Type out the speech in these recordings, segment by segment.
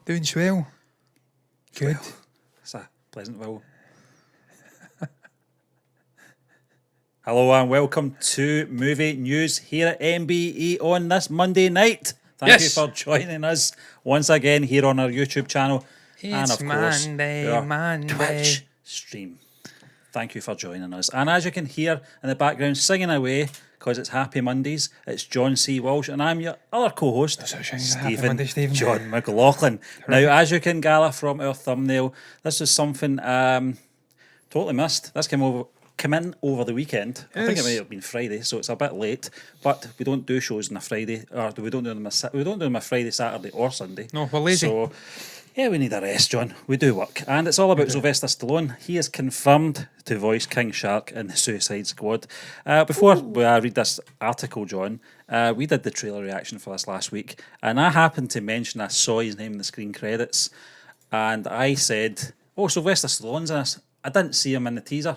Doing swell. Good. Well, it's a Pleasantville. Hello and welcome to Movie News here at MBE on this Monday night. Thank you for joining us once again here on our YouTube channel. And of course, our Twitch stream. Thank you for joining us. And as you can hear in the background, singing away, because it's Happy Mondays, it's John C. Walsh, and I'm your other co-host, Stephen John McLaughlin. Now, as you can gather from our thumbnail, this is something totally missed. This came in over the weekend. I think it may have been Friday, so it's a bit late. But we don't do shows on a Friday, or we don't do them on a Friday, Saturday, or Sunday. No, we're lazy. So yeah, we need a rest, John. We do work, and it's all about Sylvester Stallone. He is confirmed to voice King Shark in the Suicide Squad. Before we read this article, John, we did the trailer reaction for this last week, and I happened to mention I saw his name in the screen credits, and I said, "Oh, Sylvester Stallone's in this." I didn't see him in the teaser.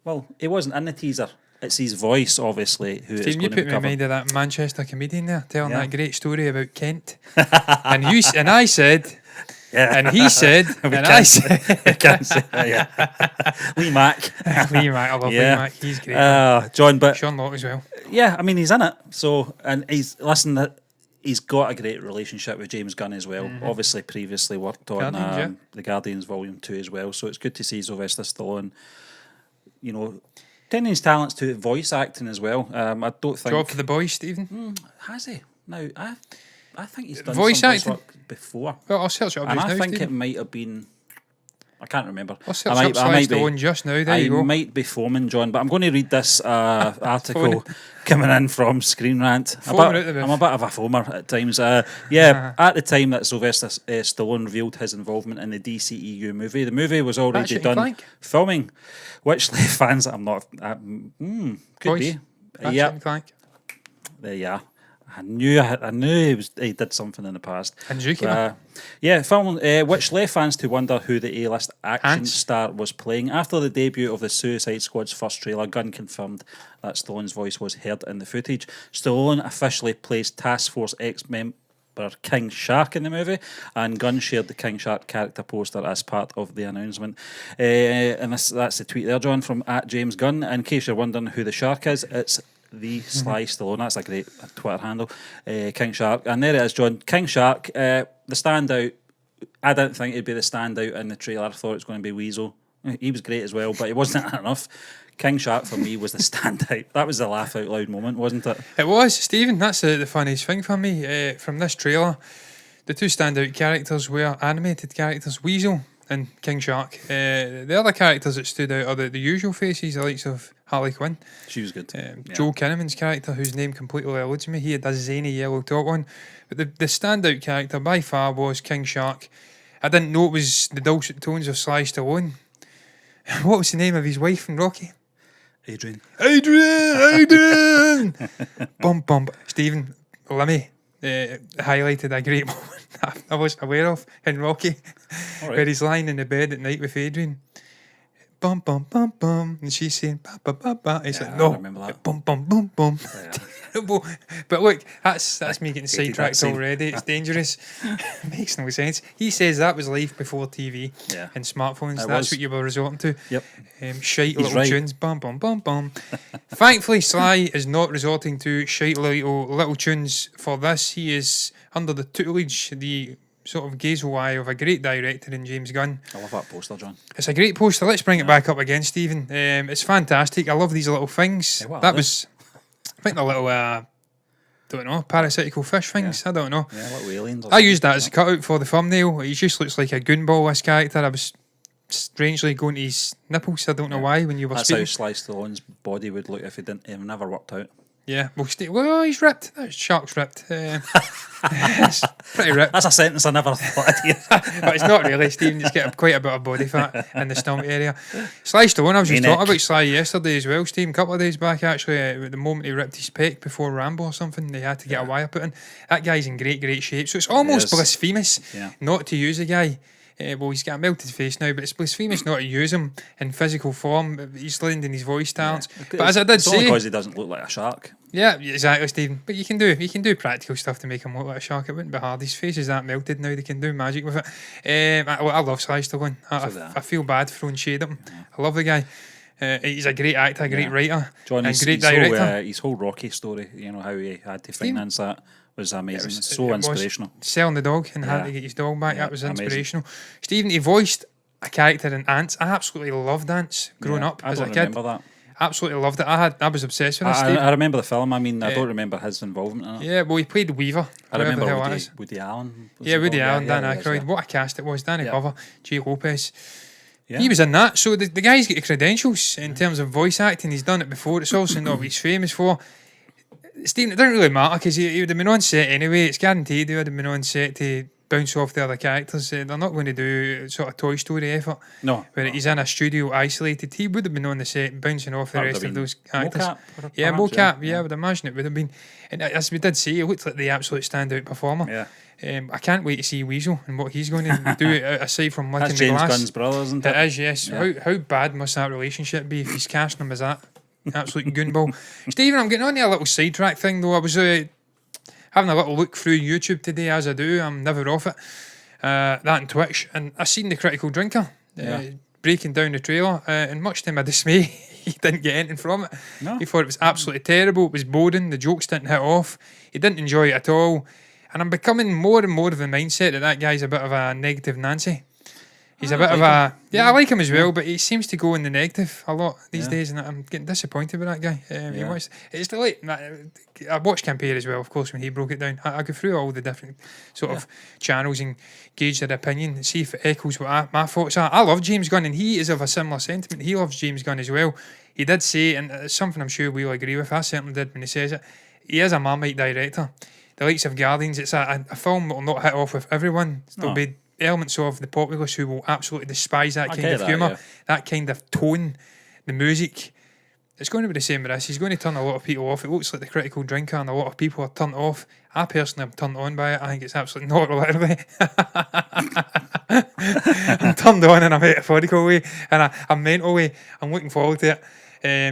Well, he wasn't in the teaser. It's his voice, obviously, who is going to be you put me in covered. mind of that Manchester comedian there, telling that great story about Kent. and I said... Yeah. And he said, and I said... We can't say that, yeah. Lee Mack. Lee Mack, I love Lee Mack. He's great. John, but... Sean Locke as well. Yeah, I mean, he's in it. So, and he's got a great relationship with James Gunn as well. Mm-hmm. Obviously, previously worked on The Guardians Volume 2 as well. So it's good to see Sylvester Stallone, you know, tending his talents to voice acting as well. I don't think... Job for the boys, Stephen. Has he? Now, I think he's done voice some acting voice work before. Well, I'll search it up and just I now, think Stephen. it might have been... I can't remember. I'll search up Sly Stallone just now. There you go. I might be foaming, John, but I'm going to read this article coming in from Screen Rant. I'm a bit of a foamer at times. At the time that Sylvester Stallone revealed his involvement in the DCEU movie, the movie was already done filming, which left fans... I'm not... could be. Yeah. There you are. I knew he did something in the past. And film which left fans to wonder who the A-list action star was playing. After the debut of the Suicide Squad's first trailer, Gunn confirmed that Stallone's voice was heard in the footage. Stallone officially plays Task Force X member King Shark in the movie, and Gunn shared the King Shark character poster as part of the announcement. And that's the tweet there, John, from @James Gunn. In case you're wondering who the shark is, it's the Sly Stallone. That's a great Twitter handle. King Shark. And there it is, John. King Shark, the standout. I didn't think it'd be the standout in the trailer. I thought it was going to be Weasel. He was great as well, but he wasn't enough. King Shark for me was the standout. That was the laugh out loud moment, wasn't it? It was, Stephen. That's the funniest thing for me from this trailer. The two standout characters were animated characters, Weasel and King Shark. The other characters that stood out are the usual faces, the likes of Harley Quinn. She was good. Joel Kinnaman's character, whose name completely eludes me. He had a zany yellow top on. But the standout character by far was King Shark. I didn't know it was the dulcet tones of Sly Stallone. What was the name of his wife from Rocky? Adrian. Bum bum. Stephen, Lemmy highlighted a great moment I wasn't aware of in Rocky, where he's lying in the bed at night with Adrian. Bum bum bum bum, and she's saying ba ba ba ba. He's like, no, bum bum bum bum. Terrible. But look, that's me getting sidetracked already. It's dangerous. Makes no sense. He says that was life before TV and smartphones. That's what you were resorting to. Yep. Shite little tunes. Bum bum bum bum. Thankfully, Sly is not resorting to shite little tunes for this. He is under the tutelage, the sort of gazel eye of a great director in James Gunn. I love that poster, John. It's a great poster. Let's bring it back up again, Stephen. It's fantastic. I love these little things. I think the little, don't know, parasitical fish things. I don't know. Yeah, little aliens. I used that as a cutout for the thumbnail. He just looks like a goonball, this character. I was strangely going to his nipples. I don't know why when you were speaking. That's how Sly Stallone's body would look if it never worked out. Yeah, well, he's ripped. That shark's ripped. It's pretty ripped. That's a sentence I never thought I'd hear. But it's not really, Stephen. He's got quite a bit of body fat in the stomach area. Sly Stallone, I was just talking about Sly yesterday as well, Stephen, a couple of days back actually. At the moment he ripped his pec before Rambo or something, they had to get a wire put in. That guy's in great shape. So it's almost blasphemous not to use a guy Well, he's got a melted face now, but it's blasphemous not to use him in physical form. He's lending his voice talents. But as I did It's only say, because he doesn't look like a shark. yeah, exactly, Stephen. But you can do practical stuff to make him look like a shark. It wouldn't be hard. His face is that melted now. They can do magic with it. I love Sly Stallone. I feel bad throwing shade at him. I love the guy. He's a great actor, a great writer, John, and great director. His whole Rocky story, how he had to finance that, was amazing. It's so inspirational. Selling the dog and having to get his dog back, that was amazing. inspirational. Stephen, he voiced a character in Ants. I absolutely loved Ants growing up as a kid. I remember that. Absolutely loved it. I was obsessed with it. I remember the film. I mean, I don't remember his involvement in it. Yeah, well, he played Weaver. I remember Woody Allen. Woody Allen, Dan Aykroyd. What a cast it was. Danny Glover, Jay Lopez. Yeah. He was in that. So the guy's got the credentials in terms of voice acting. He's done it before. It's also not what he's famous for. Stephen, it doesn't really matter because he would have been on set anyway. It's guaranteed he would have been on set to bounce off the other characters. They're not going to do sort of Toy Story effort. No. Where he's in a studio isolated. He would have been on the set bouncing off the rest of those actors. Mocap. Yeah, I would imagine it would have been. And as we did say, he looked like the absolute standout performer. Yeah. I can't wait to see Weasel and what he's going to do aside from licking That's the James glass. Gunn's brother, isn't it? It is, yes. Yeah. How bad must that relationship be if he's casting him as that? Absolute goonball. Stephen, I'm getting on to a little sidetrack thing though. I was having a little look through YouTube today, as I do. I'm never off it. That and Twitch, and I seen The Critical Drinker breaking down the trailer, and much to my dismay, he didn't get anything from it. No. He thought it was absolutely terrible. It was boring. The jokes didn't hit off. He didn't enjoy it at all. And I'm becoming more and more of the mindset that guy's a bit of a negative Nancy. He's a bit of a... Yeah, I like him as well, but he seems to go in the negative a lot these days, and I'm getting disappointed with that guy. It's like... I watched Campere as well, of course, when he broke it down. I go through all the different sort of channels and gauge their opinion and see if it echoes what my thoughts are. I love James Gunn, and he is of a similar sentiment. He loves James Gunn as well. He did say, and it's something I'm sure we'll agree with, I certainly did when he says it, he is a Marmite director. The likes of Guardians, it's a film that will not hit off with everyone. There'll be elements of the populace who will absolutely despise that kind of humour, that kind of tone, the music. It's going to be the same with this. He's going to turn a lot of people off. It looks like The Critical Drinker, and a lot of people are turned off. I personally am turned on by it. I think it's absolutely not literally. I'm turned on in a metaphorical way, and a mental way. I'm looking forward to it.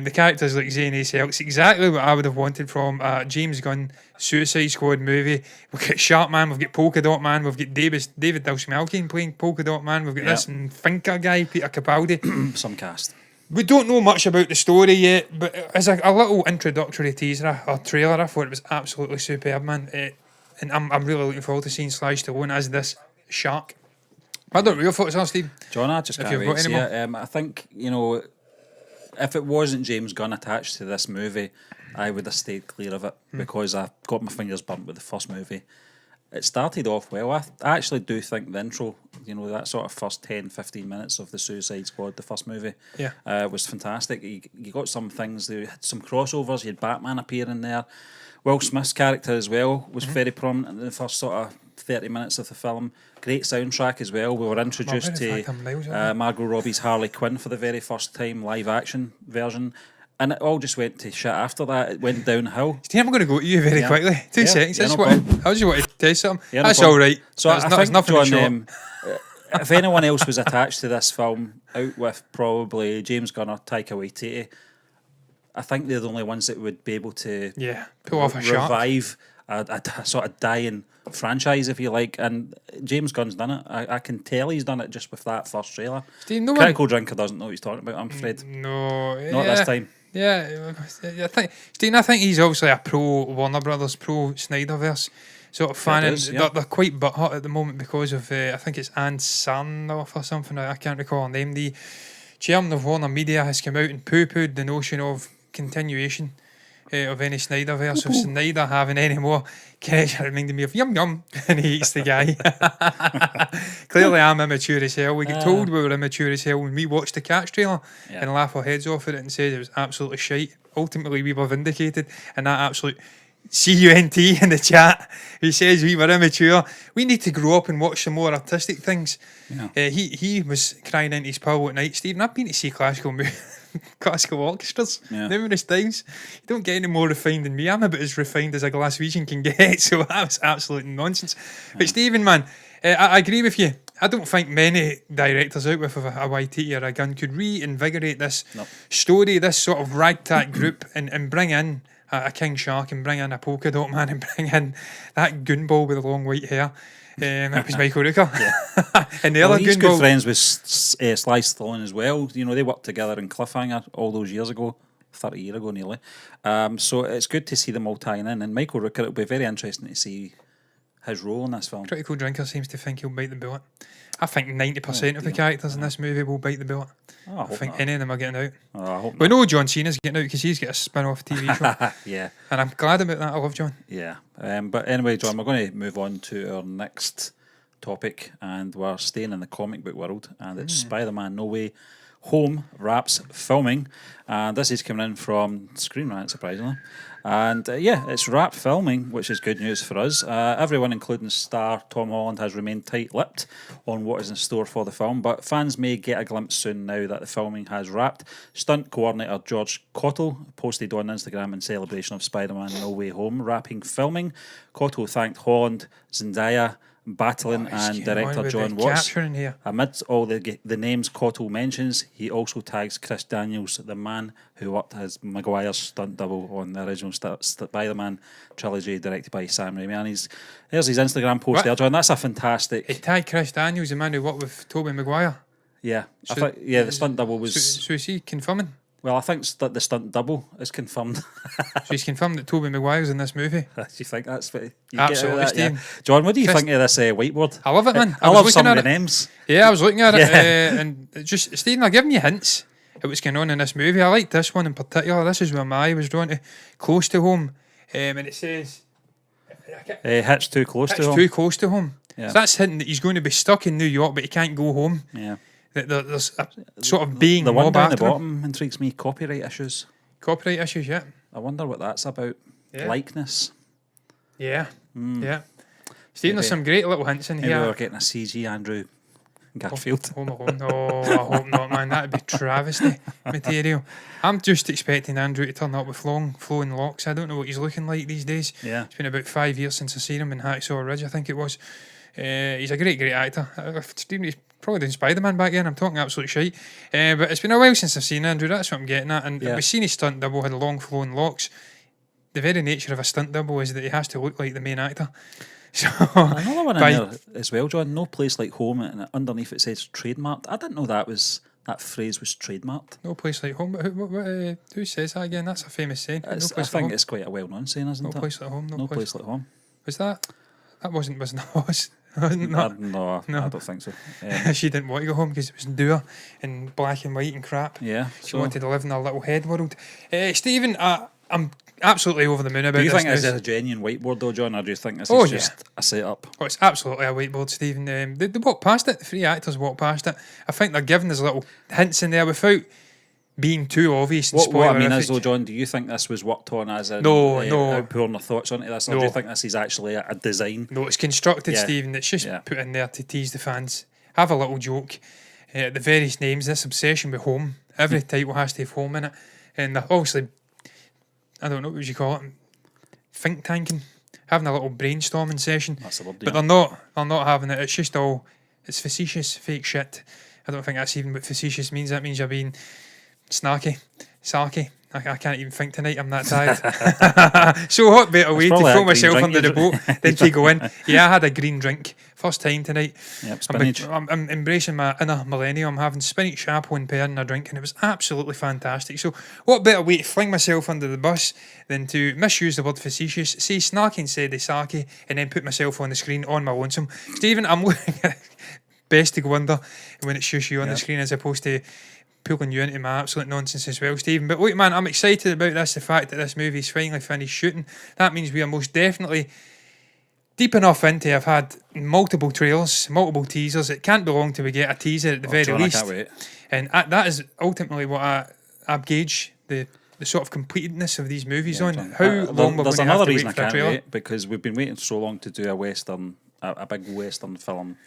The characters like Zane Ace, it's exactly what I would have wanted from a James Gunn Suicide Squad movie. We've got Shark Man, we've got Polka Dot Man, we've got David Dastmalchian playing Polka Dot Man, we've got this thinker guy, Peter Capaldi. Some cast. We don't know much about the story yet, but as a little introductory teaser or trailer, I thought it was absolutely superb, man. And I'm really looking forward to seeing Sly Stallone as this shark. I don't know your thoughts are, Steve. John, I just can't wait to see it. I think, if it wasn't James Gunn attached to this movie, I would have stayed clear of it because I got my fingers burnt with the first movie. It started off well. I actually do think the intro, that sort of first 10, 15 minutes of the Suicide Squad, the first movie, was fantastic. You got some things, you had some crossovers, you had Batman appearing there. Will Smith's character as well was very prominent in the first sort of 30 minutes of the film. Great soundtrack as well. We were introduced to Margot Robbie's Harley Quinn for the very first time, live action version. And it all just went to shit after that. It went downhill. Steve, I'm going to go to you very quickly. 2 seconds. I just want to tell you something. Yeah, that's all right. So I think, John, if anyone else was attached to this film, out with probably James Gunn or Taika Waititi, I think they're the only ones that would be able to pull off a revive a sort of dying franchise, if you like. And James Gunn's done it. I can tell he's done it just with that first trailer. Steve, Critical Drinker doesn't know what he's talking about, I'm afraid. No. Not this time. Yeah, I think he's obviously a pro Warner Brothers, pro Snyderverse sort of fan. They're quite butthurt at the moment because of, I think it's Ann Sarnoff or something, I can't recall her name. The chairman of Warner Media has come out and poo-pooed the notion of continuation of any Snyderverse, of Snyder having any more connection. Reminded me of Yum Yum, and he hates the guy. Clearly I'm immature as hell. We get told we were immature as hell when we watched the Cats trailer and laugh our heads off at it and said it was absolutely shite. Ultimately we were vindicated, and that absolute CUNT in the chat who says we were immature. We need to grow up and watch some more artistic things. He was crying into his pillow at night. Stephen, I've been to see classical orchestras numerous times. You don't get any more refined than me. I'm about as refined as a Glaswegian can get, so that was absolute nonsense. But Stephen, man, I agree with you. I don't think many directors out with a Waititi or a gun could reinvigorate this story, this sort of ragtag group, and bring in a King Shark and bring in a polka dot man and bring in that goonball with the long white hair. It was Michael Rooker. And the other he's goonball, good friends with Sly Stallone as well. You know, they worked together in Cliffhanger all those years ago. 30 years ago nearly. So it's good to see them all tying in. And Michael Rooker, it'll be very interesting to see his role in this film. Critical Drinker seems to think he'll bite the bullet. I think 90% of the characters in this movie will bite the bullet. I think any of them are getting out. I hope we know John Cena's getting out because he's got a spin-off TV show. Yeah. And I'm glad about that. I love John. Yeah. But anyway, John, we're going to move on to our next topic, and we're staying in the comic book world, and it's Spider-Man No Way Home wraps filming, and this is coming in from Screen Rant, surprisingly. And it's wrapped filming, which is good news for us. Everyone, including star Tom Holland, has remained tight-lipped on what is in store for the film, but fans may get a glimpse soon now that the filming has wrapped. Stunt coordinator George Cottle posted on Instagram in celebration of Spider-Man No Way Home wrapping filming. Cottle thanked Holland, Zendaya, battling and director John Watts. Amidst all the names Cottle mentions, he also tags Chris Daniels, the man who worked as Maguire's stunt double on the original Spider-Man trilogy directed by Sam Raimi. And there's his Instagram post there, John. That's a fantastic... He tagged Chris Daniels, the man who worked with Tobey Maguire. Yeah. So, the stunt double was... So is he confirming? Well, I think the stunt double is confirmed. So he's confirmed that Tobey Maguire's in this movie? Do you think that's what you Absolutely, get Steve. Yeah. John, what do you think of this whiteboard? I love it, man. I love some of the names. Yeah, I was looking at it, and just, Stephen, I'm giving you hints of what's going on in this movie. I like this one in particular. This is where my eye was drawn to, close to home. And it says... Hitch too close to home. Too close to home. Yeah. So that's hinting that he's going to be stuck in New York, but he can't go home. Yeah. There's a sort of being the one mob down the after him. bottom intrigues me. Copyright issues. Copyright issues, yeah. I wonder what that's about. Yeah. Likeness. Yeah. Yeah. Stephen, there's some great little hints in Maybe here. we're getting a CG Andrew Garfield. Home Alone. Oh, I hope not, man. That'd be travesty material. I'm just expecting Andrew to turn up with long, flowing locks. I don't know what he's looking like these days. Yeah. It's been about 5 years since I've seen him in Hacksaw Ridge, I think it was. He's a great actor. Stephen, he's probably doing Spider-Man back then. I'm talking absolute shite. But it's been a while since I've seen Andrew. That's what I'm getting at. And we've seen his stunt double had long flowing locks. The very nature of a stunt double is that he has to look like the main actor. So another one in there as well, John. No Place Like Home, and underneath it says trademarked. I didn't know that phrase was trademarked. No Place Like Home. But who says that again? That's a famous saying. I think it's quite a well-known saying, isn't it? No Place Like Home. No Place Like Home. Was that? That wasn't No, I don't think so. She didn't want to go home because it was dour and black and white and crap. Yeah. She wanted to live in her little head world. Stephen, I'm absolutely over the moon about this. Do you think this is a genuine whiteboard though, John, or do you think this is just a setup? Oh, it's absolutely a whiteboard, Stephen. They walk past it. The three actors walk past it. I think they're giving us little hints in there without being too obvious and what I mean spoilerific. is though, John, do you think this was worked on as a no outpouring of thoughts onto this, or do you think this is actually a design? No, it's constructed, Stephen. It's just put in there to tease the fans. Have a little joke. The various names, this obsession with home. Every title has to have home in it. And they're obviously, I don't know, what would you call it? Think tanking. Having a little brainstorming session. That's the word, but they're not having it. It's just all, it's facetious, fake shit. I don't think that's even what facetious means. That means you're being snarky, sarky. I can't even think tonight. I'm that tired. So what better way to throw myself under the boat than to go in? Yeah, I had a green drink. First time tonight. Yep, spinach. I'm embracing my inner millennium. I'm having spinach, apple and pear in a drink, and it was absolutely fantastic. So what better way to fling myself under the bus than to misuse the word facetious, say snarky instead of sarky, and then put myself on the screen on my lonesome. Stephen, I'm looking at best to go under when it's just you on the screen as opposed to pulling you into my absolute nonsense as well, Stephen. But look, man, I'm excited about this. The fact that this movie's finally finished shooting. That means we are most definitely deep enough into. I've had multiple trailers, multiple teasers. It can't be long till we get a teaser at the very least. I can't wait. And that is ultimately what I gauge the sort of completedness of these movies on. How long we're going to have to wait for a trailer? Wait, because we've been waiting so long to do a western, a big western film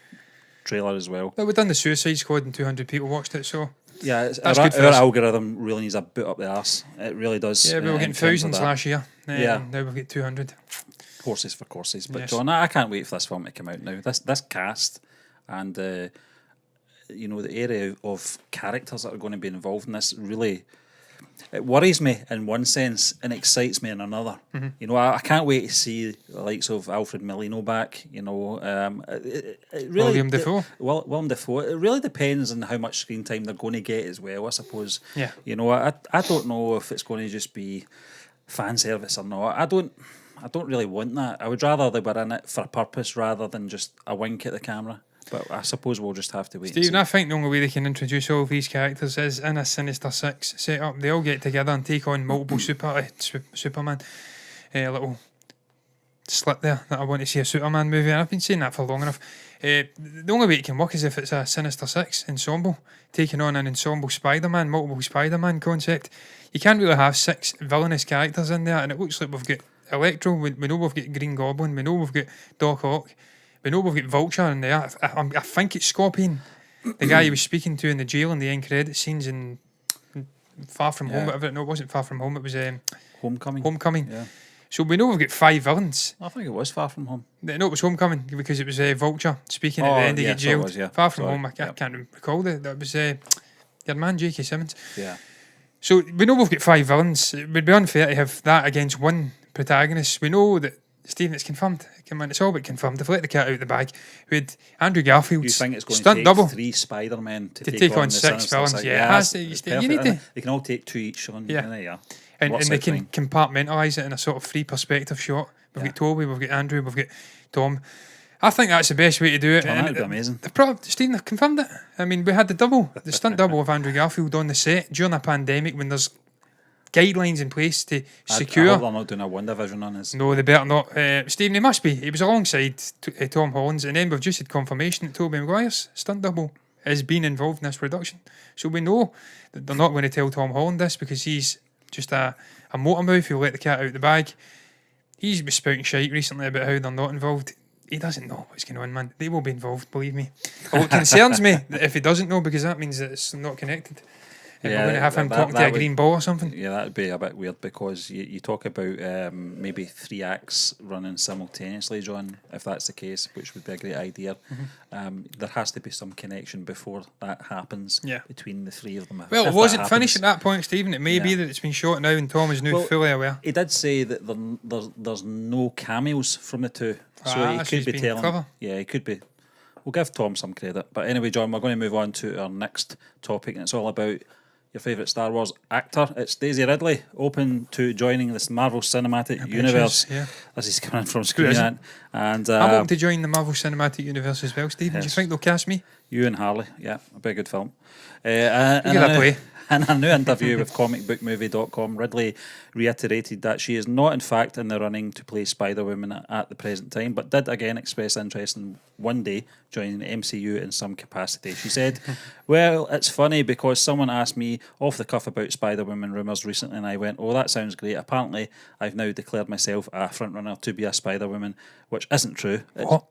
trailer as well. Well, we've done the Suicide Squad and 200 people watched it, so yeah, that's good for our us. Algorithm really needs a boot up the arse. It really does. Yeah, we were getting thousands last year. Yeah, now we've got 200. Horses for courses. But yes. John, I can't wait for this film to come out now. This cast and you know, the area of characters that are going to be involved in this really, it worries me in one sense and excites me in another. You know, I can't wait to see the likes of Alfred Molina back. You know, it really, William Dafoe. William Dafoe. It really depends on how much screen time they're going to get as well, I suppose. Yeah. You know, I don't know if it's going to just be fan service or not. I don't really want that. I would rather they were in it for a purpose rather than just a wink at the camera. But I suppose we'll just have to wait. Stephen, and I think the only way they can introduce all of these characters is in a Sinister Six setup. They all get together and take on multiple Superman. Little slip there that I want to see a Superman movie, and I've been saying that for long enough. The only way it can work is if it's a Sinister Six ensemble taking on an ensemble Spider-Man, multiple Spider-Man concept. You can't really have 6 villainous characters in there, and it looks like we've got Electro, we know we've got Green Goblin, we know we've got Doc Ock, we know we've got Vulture in there. I think it's Scorpion, the guy he was speaking to in the jail in the end credit scenes in Far From Home, whatever. No, it wasn't Far From Home, it was Homecoming. Yeah. So we know we've got 5 villains. I think it was Far From Home. No, it was Homecoming because it was Vulture speaking at the end of jail. So it was, Far From Home, I can't recall that was your man J.K. Simmons. Yeah. So we know we've got 5 villains. It would be unfair to have that against one protagonist. We know that, Stephen, it's confirmed. Come on, it's all but confirmed. They've let the cat out of the bag. With Andrew Garfield, you think it's going stunt to take double 3 Spider-Men to take on the 6 villains? Yeah, it has to. You need to. They can all take 2 each. And they can compartmentalise it in a sort of 3 perspective shot. We've got Toby, we've got Andrew, we've got Tom. I think that's the best way to do it. That would be amazing. Stephen, they've confirmed it. I mean, we had the stunt double of Andrew Garfield on the set during a pandemic when there's guidelines in place to secure. I hope they're not doing a WandaVision on us. No, they better not. Stephen, he must be. He was alongside Tom Holland's, and then we've just had confirmation that Tobey Maguire's stunt double is being involved in this production. So we know that they're not going to tell Tom Holland this because he's just a motor mouth who'll let the cat out of the bag. He's been spouting shite recently about how they're not involved. He doesn't know what's going on, man. They will be involved, believe me. Well, it concerns me that if he doesn't know, because that means that it's not connected. If we're going to have him talking to a green ball or something. Yeah, that would be a bit weird because you talk about maybe 3 acts running simultaneously, John, if that's the case, which would be a great idea. There has to be some connection before that happens between the 3 of them. Well, it wasn't finished at that point, Stephen. It may be that it's been shot now and Tom is now fully aware. He did say that there's no cameos from the 2. So he could be telling. Clever. Yeah, he could be. We'll give Tom some credit. But anyway, John, we're going to move on to our next topic, and it's all about your favourite Star Wars actor. It's Daisy Ridley, open to joining this Marvel Cinematic Universe. As he's coming from screen. And I'm open to join the Marvel Cinematic Universe as well, Stephen. Do you think they'll cast me? You and Harley, a very good film. In a new interview with comicbookmovie.com, Ridley reiterated that she is not in fact in the running to play Spider-Woman at the present time, but did again express interest in one day joining the MCU in some capacity. She said, well, it's funny because someone asked me off the cuff about Spider-Woman rumours recently and I went, oh, that sounds great. Apparently, I've now declared myself a frontrunner to be a Spider-Woman, which isn't true.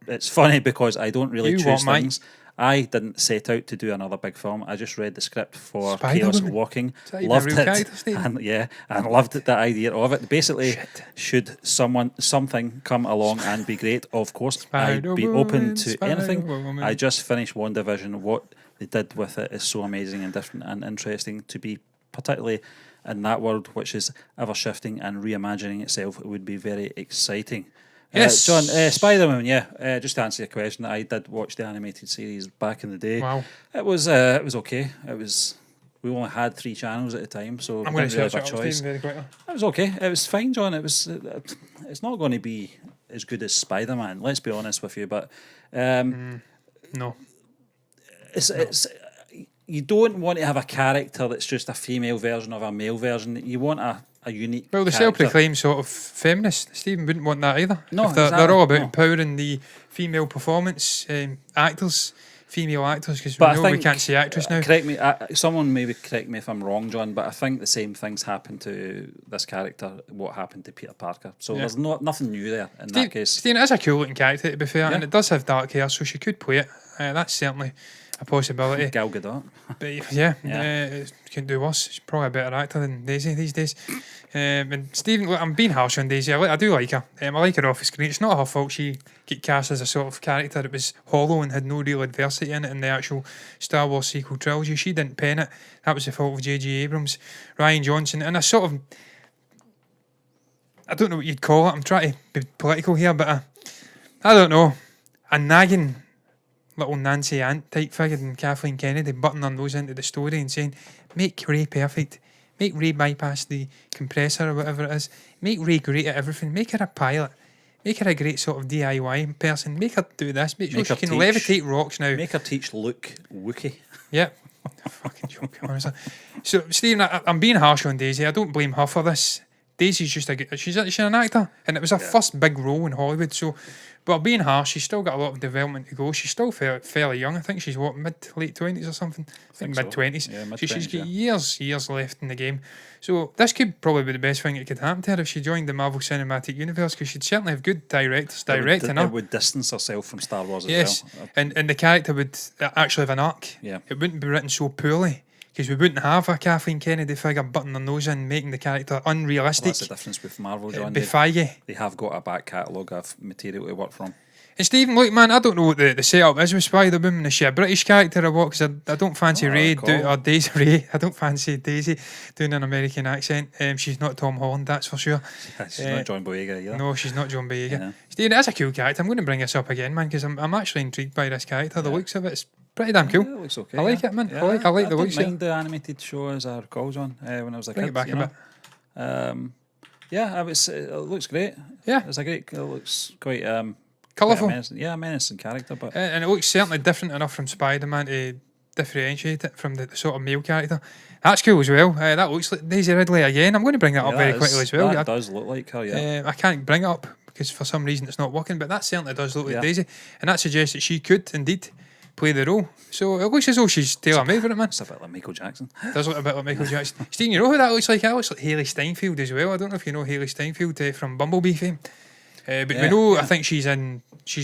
It's funny because I don't really choose things. I didn't set out to do another big film. I just read the script for Chaos Walking, loved it, and loved the idea of it. Basically, should something come along and be great, of course, I'd be open to anything. I just finished WandaVision. What they did with it is so amazing and different and interesting to be, particularly in that world which is ever shifting and reimagining itself. It would be very exciting. Yes, John, Spider-Man, just to answer your question, I did watch the animated series back in the day. Wow. It was okay. We only had 3 channels at the time, so I'm going to really search have a choice. very quickly. It was okay. It was fine, John. It's not going to be as good as Spider-Man, let's be honest with you, but no. It's you don't want to have a character that's just a female version of a male version. You want a unique the character. self-proclaimed sort of feminist, Stephen, wouldn't want that either. No, they're all about empowering the female performance actors, female actors, because we can't say actress now. Correct me, someone maybe correct me if I'm wrong, John, but I think the same things happened to this character, what happened to Peter Parker. So there's nothing new there in that case. Stephen, it is a cool looking character, to be fair, and it does have dark hair, so she could play it. That's certainly a possibility. Gal Gadot. But couldn't do worse. She's probably a better actor than Daisy these days. And Stephen, look, I'm being harsh on Daisy. I do like her. I like her off the screen. It's not her fault she got cast as a sort of character that was hollow and had no real adversity in it in the actual Star Wars sequel trilogy. She didn't pen it. That was the fault of J.J. Abrams, Rian Johnson, and a sort of, I don't know what you'd call it. I'm trying to be political here, but I don't know, a nagging little Nancy Ant type figure than Kathleen Kennedy butting her nose into the story and saying, make Ray perfect, make Ray bypass the compressor or whatever it is, make Ray great at everything, make her a pilot, make her a great sort of DIY person, make her do this, make sure she can levitate rocks now. Make her teach Luke Wookiee. Yep. Fucking joke, honestly. So, Stephen, I'm being harsh on Daisy. I don't blame her for this. Daisy's just she's an actor, and it was her first big role in Hollywood. So, but being harsh, she's still got a lot of development to go. She's still fairly young. I think she's late 20s or something. I think mid 20s. Yeah, mid-20s. She's got years left in the game. So this could probably be the best thing that could happen to her if she joined the Marvel Cinematic Universe, because she'd certainly have good directors directing her. It would distance herself from Star Wars as well. And the character would actually have an arc. Yeah. It wouldn't be written so poorly, because we wouldn't have a Kathleen Kennedy figure butting her nose in, making the character unrealistic. Well, that's the difference with Marvel, John. They have got a back catalogue of material to work from. And Stephen, look, man, I don't know what the setup is with Spider-Woman. Is she a British character or what? Because I don't fancy Daisy. I don't fancy Daisy doing an American accent. She's not Tom Holland, that's for sure. She's not John Boyega either. No, she's not John Boyega. Yeah. Stephen, that's a cool character. I'm going to bring this up again, man, because I'm actually intrigued by this character. The looks of it's pretty damn cool. Yeah, it looks okay. I like it, man. Yeah, I like the looks. I didn't mind the animated show as I recall, John, when I was a kid. Bring it back a bit. It looks great. Yeah. It looks quite colourful. Menacing character. But and it looks certainly different enough from Spider-Man to differentiate it from the sort of male character. That's cool as well. That looks like Daisy Ridley again. I'm going to bring that up very quickly as well. That does look like her, yeah. I can't bring it up because for some reason it's not working, but that certainly does look like Daisy. And that suggests that she could indeed play the role. So it looks as though she's tailor-made for it, man. It's a bit like Michael Jackson. It does look a bit like Michael Jackson. Stephen, you know who that looks like? That looks like Hayley Steinfeld as well. I don't know if you know Hayley Steinfeld from Bumblebee fame. But we know, I think she's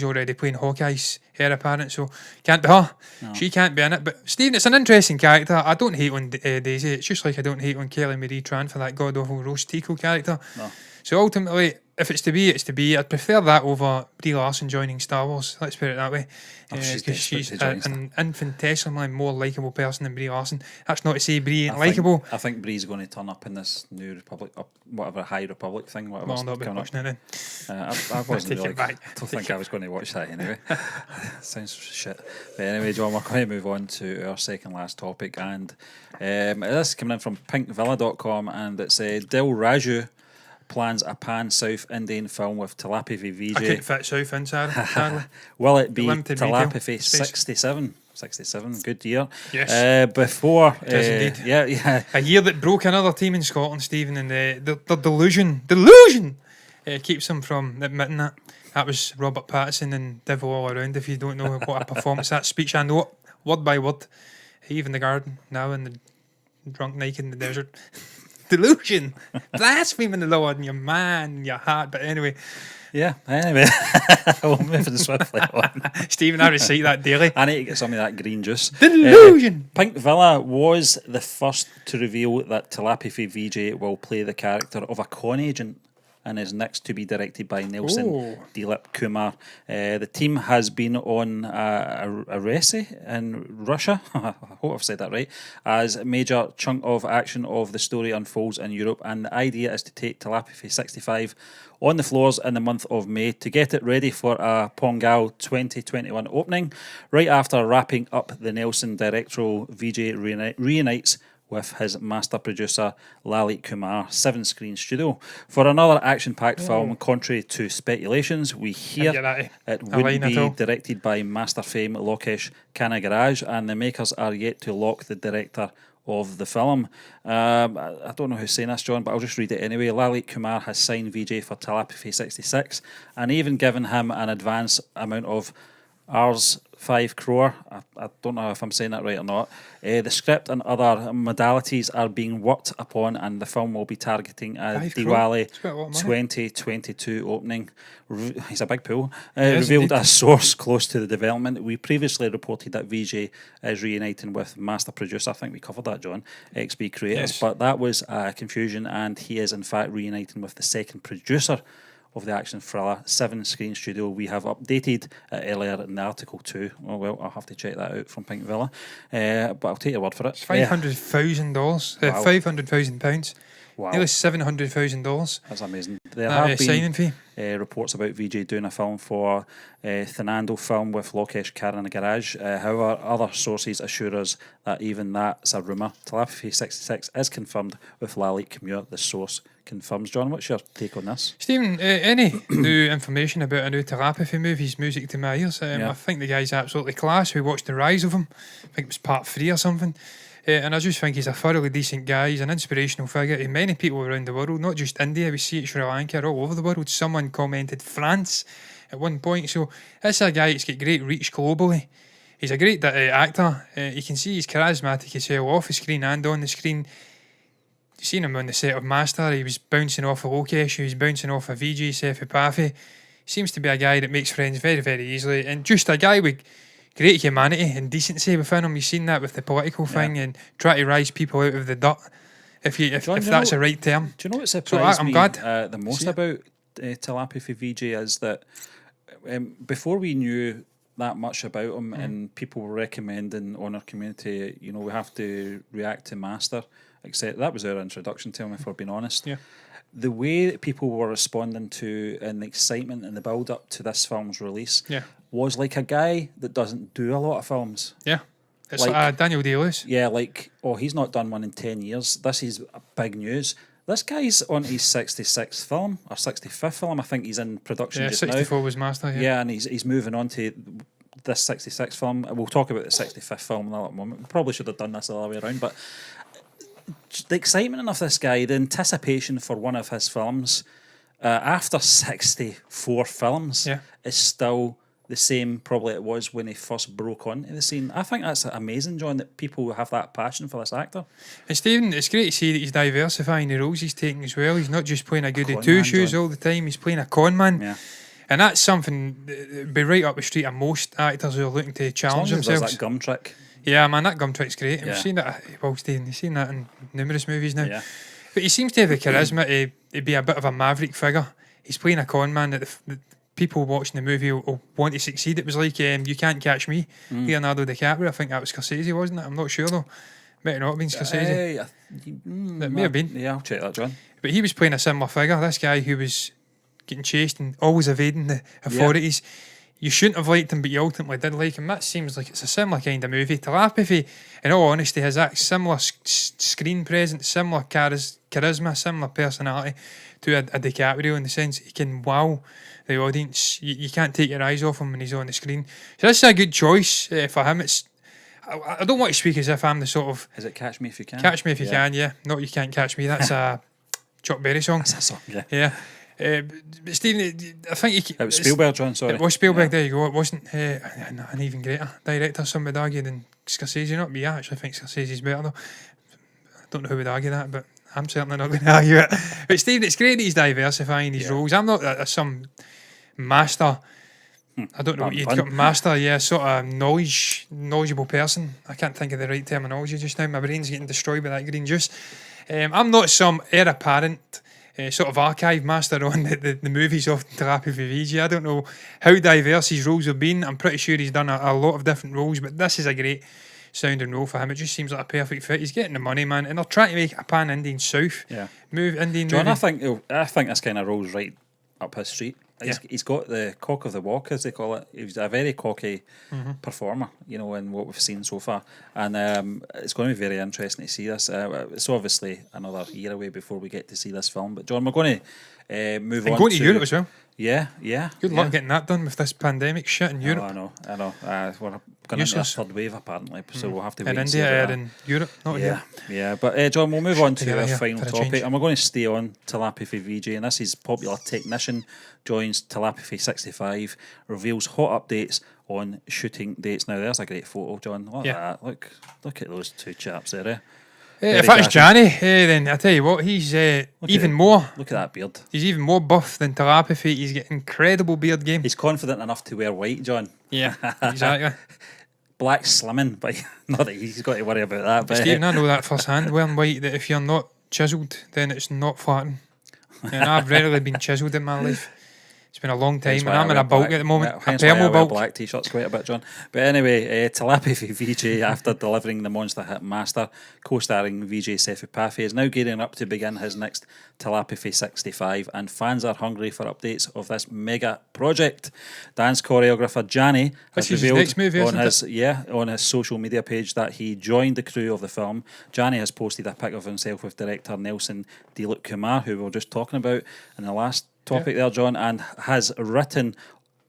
already playing Hawkeye's heir apparent, so can't be her. No. She can't be in it. But Stephen, it's an interesting character. I don't hate on Daisy. It's just like I don't hate on Kelly Marie Tran for that god-awful Rose Tico character. No. So ultimately, if it's to be, it's to be. I'd prefer that over Brie Larson joining Star Wars. Let's put it that way. Because she's an infinitesimally more likeable person than Brie Larson. That's not to say Brie ain't likeable. I think Brie's going to turn up in this New Republic, whatever High Republic thing. Well, I'm not watching it then. I wasn't really. I don't think I was going to watch that anyway. Sounds shit. But anyway, John, we're going to move on to our second last topic, and this is coming in from pinkvilla.com, and it's Dil Raju plans a pan-South Indian film with Thalapathy Vijay. I couldn't fit South in, sadly. Will it be Thalapathy 67? 67, good year. Yes. Before... it is indeed. Yeah. A year that broke another team in Scotland, Stephen, and the delusion keeps them from admitting that. That was Robert Pattinson and Devil All Around, if you don't know what a performance that speech. I know it, word by word. Eve in the garden, now in the drunk naked in the desert. Delusion, blaspheming the Lord in your mind, in your heart. But anyway, we'll move swiftly on. Stephen, I recite that daily. I need to get some of that green juice. Delusion. Pink Villa was the first to reveal that Thalapathy Vijay will play the character of a con agent, and is next to be directed by Nelson Dilip Kumar. The team has been on a recipe in Russia, I hope I've said that right, as a major chunk of action of the story unfolds in Europe, and the idea is to take Thalapathy 65 on the floors in the month of May to get it ready for a Pongal 2021 opening. Right after wrapping up the Nelson directorial, Vijay reunites with his master producer Lalit Kumar 7-screen studio for another action-packed film. Contrary to speculations, we hear it would be directed by master fame Lokesh Kanagaraj, and the makers are yet to lock the director of the film. I don't know who's saying this, John, but I'll just read it anyway. Lalit Kumar has signed Vijay for Thalapathy 66 and even given him an advance amount of Rs 5 crore. I don't know if I'm saying that right or not. The script and other modalities are being worked upon, and the film will be targeting a Diwali 2022 opening. He's a big pool. Revealed a source close to the development. We previously reported that Vijay is reuniting with master producer. I think we covered that, John. XB Creators, but that was confusion, and he is in fact reuniting with the second producer of the action thriller 7 Screen Studio. We have updated earlier in the article too. Oh well, I'll have to check that out from Pink Villa, but I'll take your word for it. $500,000, £500,000. Wow. Nearly $700,000. That's amazing. There have been signing fee. Reports about Vijay doing a film for Fernando film with Lokesh Khan in a garage. However, other sources assure us that even that's a rumour. Thalapathy 66 is confirmed with Lalit Kumar. The source confirms. John, what's your take on this? Stephen, any new information about a new Thalapathy movie is music to my ears. I think the guy's absolutely class. We watched the rise of him. I think it was part 3 or something. And I just think he's a thoroughly decent guy. He's an inspirational figure to many people around the world, not just India. We see it Sri Lanka, all over the world. Someone commented France at one point. So this is a guy that's got great reach globally. He's a great actor. You can see he's charismatic as hell off the screen and on the screen. You've seen him on the set of Master. He was bouncing off of Lokesh. He was bouncing off of Vijay Sethupathi. Seems to be a guy that makes friends very, very easily. And just a guy with great humanity and decency within him. You've seen that with the political thing and try to rise people out of the dirt, if that's the right term. Do you know what surprised me the most about Thalapathy Vijay is that before we knew that much about him and people were recommending on our community, we have to react to Master, except that was our introduction to him, if we're being honest. Yeah. The way that people were responding to and the excitement and the build up to this film's release was like a guy that doesn't do a lot of films. Yeah. It's like Daniel Day-Lewis. Yeah, he's not done one in 10 years. This is big news. This guy's on his 66th film, or 65th film. I think he's in production just 64 now. Was Master, Yeah, and he's moving on to this 66th film. We'll talk about the 65th film in a little moment. We probably should have done this the other way around, but the excitement of this guy, the anticipation for one of his films, after 64 films, is still the same probably it was when he first broke onto the scene. I think that's amazing, John, that people have that passion for this actor. And Stephen, it's great to see that he's diversifying the roles he's taking as well. He's not just playing a goody two-shoes all the time, he's playing a con man. Yeah. And that's something that would be right up the street of most actors who are looking to challenge themselves. That gum trick. Yeah, man, that gum trick's great. I've seen that. Well, Stephen, you've seen that in numerous movies now. Yeah. But he seems to have the charisma to be a bit of a maverick figure. He's playing a con man that the people watching the movie will want to succeed. It was like You Can't Catch Me, Leonardo DiCaprio. I think that was Scorsese, wasn't it? I'm not sure though. Might have not been Scorsese. It may have been. Yeah, I'll check that, John. But he was playing a similar figure. This guy who was getting chased and always evading the authorities. Yeah. You shouldn't have liked him, but you ultimately did like him. That seems like it's a similar kind of movie. Thalapathy, in all honesty, has that similar screen presence, similar charisma, similar personality to a DiCaprio in the sense he can wow the audience. You can't take your eyes off him when he's on the screen. So this is a good choice for him. I don't want to speak as if I'm the sort of... Is it Catch Me If You Can? Catch Me If You Can, yeah. Not You Can't Catch Me. That's a Chuck Berry song. That's a song, yeah. Yeah. But Stephen, I think it was Spielberg, John. Sorry, it was Spielberg. There you go. It wasn't an even greater director. Some would argue than Scorsese. Not me. I actually think Scorsese's better though. I don't know who would argue that, but I'm certainly not going to argue it. But Stephen, it's great that he's diversifying his roles. I'm not some master. I don't know what you'd call master. Yeah, sort of knowledgeable person. I can't think of the right terminology just now. My brain's getting destroyed by that green juice. I'm not some heir apparent. Sort of archive master on the movies of Thalapathy Vijay. I don't know how diverse his roles have been. I'm pretty sure he's done a lot of different roles, but this is a great sounding role for him. It just seems like a perfect fit. He's getting the money, man, and they're trying to make a pan-Indian South Indian John, movie. I think this kind of rolls right up his street. He's got the cock of the walk, as they call it. He's a very cocky performer, in what we've seen so far. And it's going to be very interesting to see this. It's obviously another year away before we get to see this film. But John, we're going to move on. Going to Europe as well. Yeah. Good luck getting that done with this pandemic shit in Europe. I know. We're going into a third wave apparently, so we'll have to wait In and see India about or that. in Europe, not here. Yeah. But John, we'll move on to together our here final for a topic, change. and we're going to stay on Thalapathy Vijay, and this is popular technician joins Thalapathy 65, reveals hot updates on shooting dates. Now, there's a great photo, John. Look at that. Look at those two chaps there. If that's Johnny, then I tell you what, he's even more. Look at that beard. He's even more buff than Thalapathy. He's got incredible beard game. He's confident enough to wear white, John. Yeah, exactly. Black slimming, but not that he's got to worry about that. But Stephen, I know that firsthand. Wearing white, that if you're not chiselled, then it's not flattering. And I've rarely been chiselled in my life. It's been a long time, and I'm in a bulk at the moment. A thermal bulk. Black t-shirts quite a bit, John. But anyway, Thalapathy Vijay, after delivering the monster hit Master, co-starring Vijay Sethupathi, is now gearing up to begin his next Thalapathy 65, and fans are hungry for updates of this mega project. Dance choreographer Jani has revealed on his social media page that he joined the crew of the film. Jani has posted a pic of himself with director Nelson Dilip Kumar, who we were just talking about in the last topic there, John, and has written,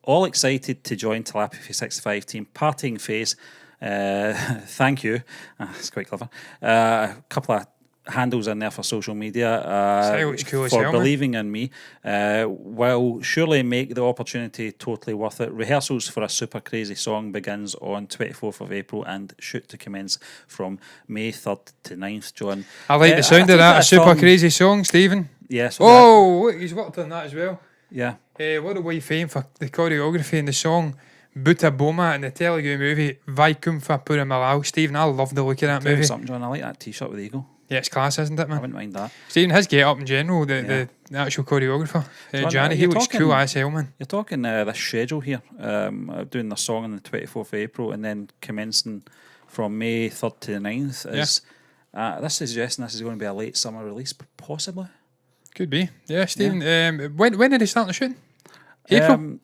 all excited to join Thalapathy 65 team, parting face, thank you, it's quite clever, a couple of handles in there for social media cool for believing in me, will surely make the opportunity totally worth it. Rehearsals for a super crazy song begins on 24th of April and shoot to commence from May 3rd to 9th, John. I like the sound of that, a super crazy song, Stephen. Yes. Look, he's worked on that as well. Yeah. What are we fame for the choreography in the song Buta Boma in the Telugu movie Vaikumfa Puramalao. Stephen, I love the look of that movie. Something, John, I like that t-shirt with the eagle. Yeah, it's class, isn't it, man? I wouldn't mind that. Stephen, his get up in general, the actual choreographer, Johnny, he looks cool as hell, man. You're talking this schedule here, doing the song on the 24th of April and then commencing from May 3rd to the 9th. This is suggesting this is going to be a late summer release, possibly. Could be. Yeah, Stephen. When did they start the shooting? April?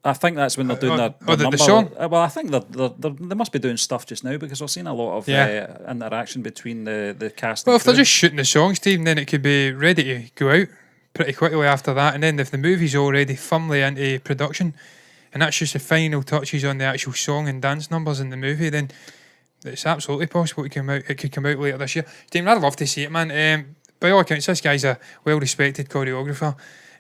I think that's when they're doing the song? Well, I think they must be doing stuff just now because we're seeing a lot of interaction between the cast. Well, and if they're just shooting the song, Stephen, then it could be ready to go out pretty quickly after that. And then if the movie's already firmly into production, and that's just the final touches on the actual song and dance numbers in the movie, then it's absolutely possible it could come out later this year. Stephen, I'd love to see it, man. By all accounts, this guy's a well-respected choreographer.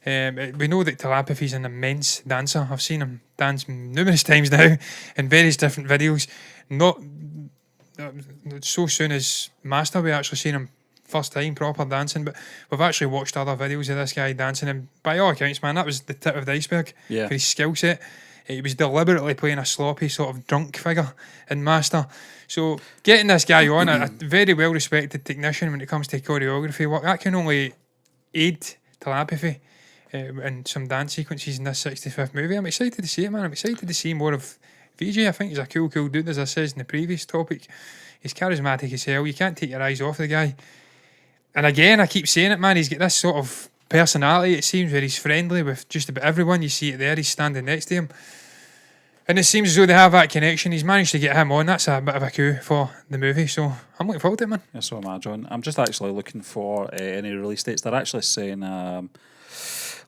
We know that Thalapathy's an immense dancer. I've seen him dance numerous times now in various different videos. Not so soon as Master, we actually seen him first time proper dancing, but we've actually watched other videos of this guy dancing, and by all accounts, man, that was the tip of the iceberg for his skill set. He was deliberately playing a sloppy sort of drunk figure in Master. So getting this guy on, a very well-respected technician when it comes to choreography work, that can only aid Thalapathy and some dance sequences in this 65th movie. I'm excited to see it, man. I'm excited to see more of Vijay. I think he's a cool dude, as I said in the previous topic. He's charismatic as hell. You can't take your eyes off the guy. And again, I keep saying it, man, he's got this sort of personality, it seems, where he's friendly with just about everyone. You see it there, he's standing next to him. And it seems as though they have that connection. He's managed to get him on. That's a bit of a coup for the movie. So I'm looking forward to it, man. Yeah, so am I, John. I'm just actually looking for any release dates. They're actually saying on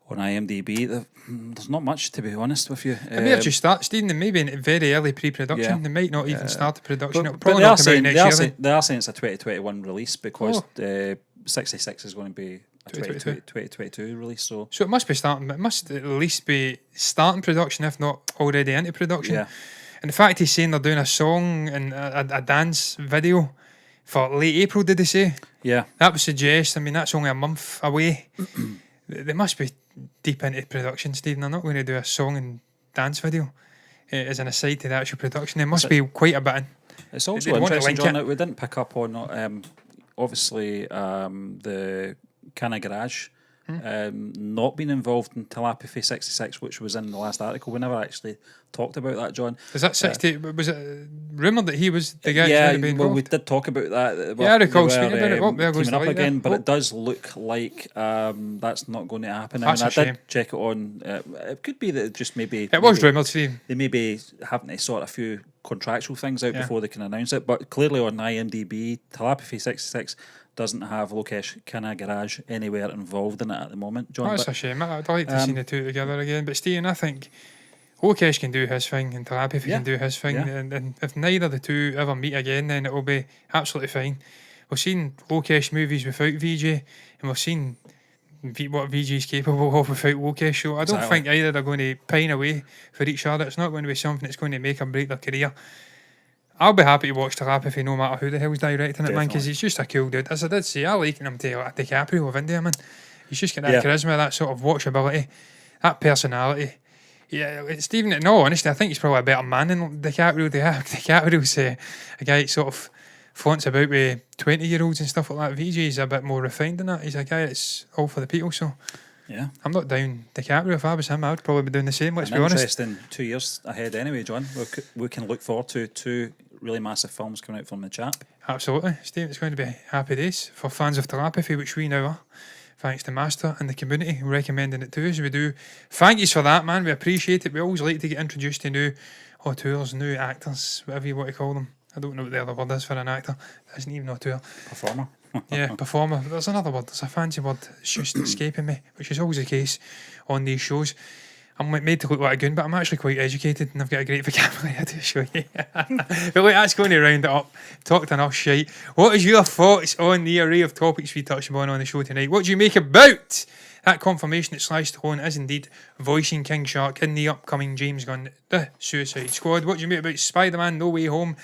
IMDb that there's not much, to be honest with you. It may have just started, Stephen. They may be in very early pre-production. Yeah. They might not even start the production. But probably they not are come out next year. they are saying it's a 2021 release because 66 is going to be a 2022 release. So it must be starting. It must at least be starting production, if not already into production. Yeah. And the fact he's saying they're doing a song and a dance video for late April, did they say? Yeah. That would suggest, I mean, that's only a month away. They must be deep into production, Stephen. They're not going to do a song and dance video as an aside to the actual production. There must be quite a bit in. It's also interesting, John, that we didn't pick up on, obviously, the Canna Garage not being involved in Thalapathy 66, which was in the last article. We never actually talked about that, John. Is that 60? Was it rumoured that he was the guy yeah, who's going to be involved? Well, we did talk about that. Yeah, I recall speaking about it. There goes the up light again, there. but it does look like that's not going to happen. That's I a shame. did check it on. It could be that it just maybe... It was rumoured, Steve. They may be having to sort a few contractual things out before they can announce it, but clearly on IMDb, Thalapathy 66 doesn't have Lokesh Kanagaraj anywhere involved in it at the moment, John. That's a shame. I'd like to see the two together again. But Stephen, I think Lokesh can do his thing and Thalapathy can do his thing. And if neither of the two ever meet again, then it'll be absolutely fine. We've seen Lokesh movies without Vijay, and we've seen what Vijay's capable of without Lokesh. So I don't think either are going to pine away for each other. It's not going to be something that's going to make or break their career. I'll be happy to watch Thalapathy no matter who the hell's directing it, man, because he's just a cool dude. As I did say, I liken him to like DiCaprio of India, man. He's just got that charisma, that sort of watchability, that personality. Yeah, Stephen, no, honestly, I think he's probably a better man than DiCaprio. DiCaprio's a guy that sort of flaunts about with 20-year-olds and stuff like that. Vijay's a bit more refined than that. He's a guy that's all for the people, so... Yeah, I'm not down DiCaprio. If I was him, I would probably be doing the same. Let's be honest. Interesting 2 years ahead, anyway, John. We can look forward to 2 really massive films coming out from the chap. Absolutely, Steve. It's going to be happy days for fans of Thalapathy, which we now are. Thanks to Master and the community recommending it to us. We do. Thank you for that, man. We appreciate it. We always like to get introduced to new auteurs, new actors, whatever you want to call them. I don't know what the other word is for an actor. It isn't even auteur. Performer. Yeah, performer. There's another word. There's a fancy word. It's just escaping me, which is always the case on these shows. I'm made to look like a goon, but I'm actually quite educated and I've got a great vocabulary I do show you. But look, that's going to round it up. Talked enough shite. What is your thoughts on the array of topics we touched upon on the show tonight? What do you make about that confirmation that Sly Stallone is indeed voicing King Shark in the upcoming James Gunn The Suicide Squad? What do you make about Spider-Man No Way Home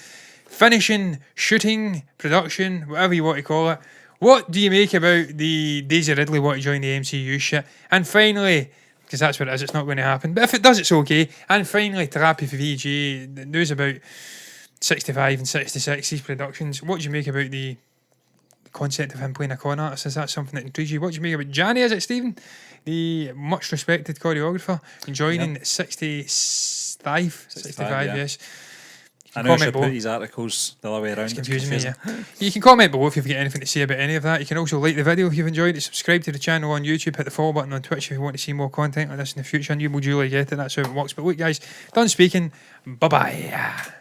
finishing, shooting, production, whatever you want to call it? What do you make about the Daisy Ridley want to join the MCU shit? And finally, because that's what it is, it's not going to happen, but if it does, it's okay. And finally, Thalapathy Vijay, the news about 65 and 66, these productions. What do you make about the concept of him playing a con artist? Is that something that intrigues you? What do you make about Johnny, is it, Stephen? The much respected choreographer joining 65, yes. I know I should put these articles the other way around. It's confusing me, yeah. You can comment below if you've got anything to say about any of that. You can also like the video if you've enjoyed it, subscribe to the channel on YouTube, hit the follow button on Twitch if you want to see more content like this in the future, and you will duly get it. That's how it works. But look, guys, done speaking. Bye-bye.